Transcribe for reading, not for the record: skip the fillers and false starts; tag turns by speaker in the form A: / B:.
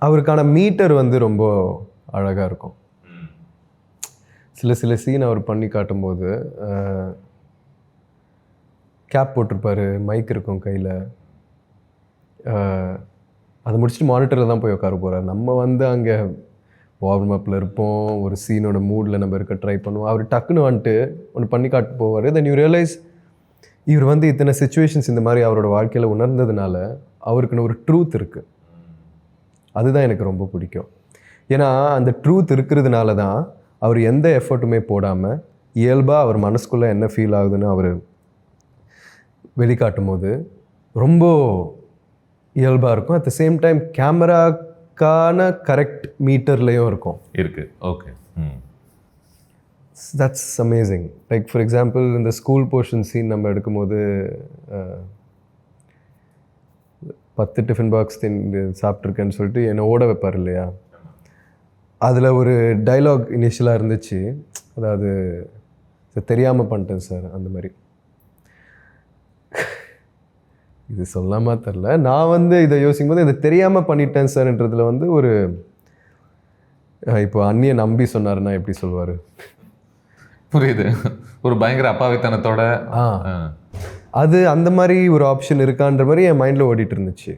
A: அவருக்கான மீட்டர் வந்து ரொம்ப அழகாக இருக்கும். சில சீன் அவர் பண்ணி காட்டும்போது கேப் போட்டிருப்பாரு, மைக் இருக்கும் கையில், அதை முடிச்சுட்டு மானிட்டரில் தான் போய் உட்கார போகிறார். நம்ம வந்து அங்கே வார்ம் அப்பில் இருப்போம், ஒரு சீனோட மூடில் நம்ம இருக்க ட்ரை பண்ணுவோம். அவர் டக்குன்னு வந்துட்டு ஒன்று பண்ணி காட்டு போவார். தென் யூ ரியலைஸ் இவர் வந்து இத்தனை சுச்சுவேஷன்ஸ் இந்த மாதிரி அவரோட வாழ்க்கையில் உணர்ந்ததுனால அவருக்குன்னு ஒரு ட்ரூத் இருக்குது. அதுதான் எனக்கு ரொம்ப பிடிக்கும். ஏன்னா அந்த ட்ரூத் இருக்கிறதுனால தான் அவர் எந்த எஃபர்ட்டுமே போடாமல் இயல்பாக அவர் மனசுக்குள்ளே என்ன ஃபீல் ஆகுதுன்னு அவர் வெளிக்காட்டும் போது ரொம்ப இயல்பாக இருக்கும். அட் த சேம் டைம் கேமராக்கான கரெக்ட் மீட்டர்லேயும் இருக்கும்.
B: இருக்குது. Okay.
A: That's amazing. Like for example இந்த ஸ்கூல் போர்ஷன் சீன் நம்ம எடுக்கும்போது 10 டிஃபன் பாக்ஸ் சாப்பிட்ருக்கேன்னு சொல்லிட்டு என்னை ஓட வைப்பார் இல்லையா, அதில் ஒரு டைலாக் இனிஷியலாக இருந்துச்சு. அதாவது தெரியாமல் பண்ணிட்டேன் சார் அந்த மாதிரி. இது சொல்லாமா தெரில, நான் வந்து இதை யோசிக்கும் போது இதை தெரியாமல் பண்ணிட்டேன் சார்ன்றதுல வந்து ஒரு இப்போ அண்ணியை நம்பி சொன்னாருன்னா எப்படி சொல்லுவார்?
B: புரியுது. ஒரு பயங்கர அப்பாவித்தனத்தோட
A: அது அந்த மாதிரி ஒரு ஆப்ஷன் இருக்கான்ற மாதிரி என் மைண்டில் ஓடிட்டு இருந்துச்சு.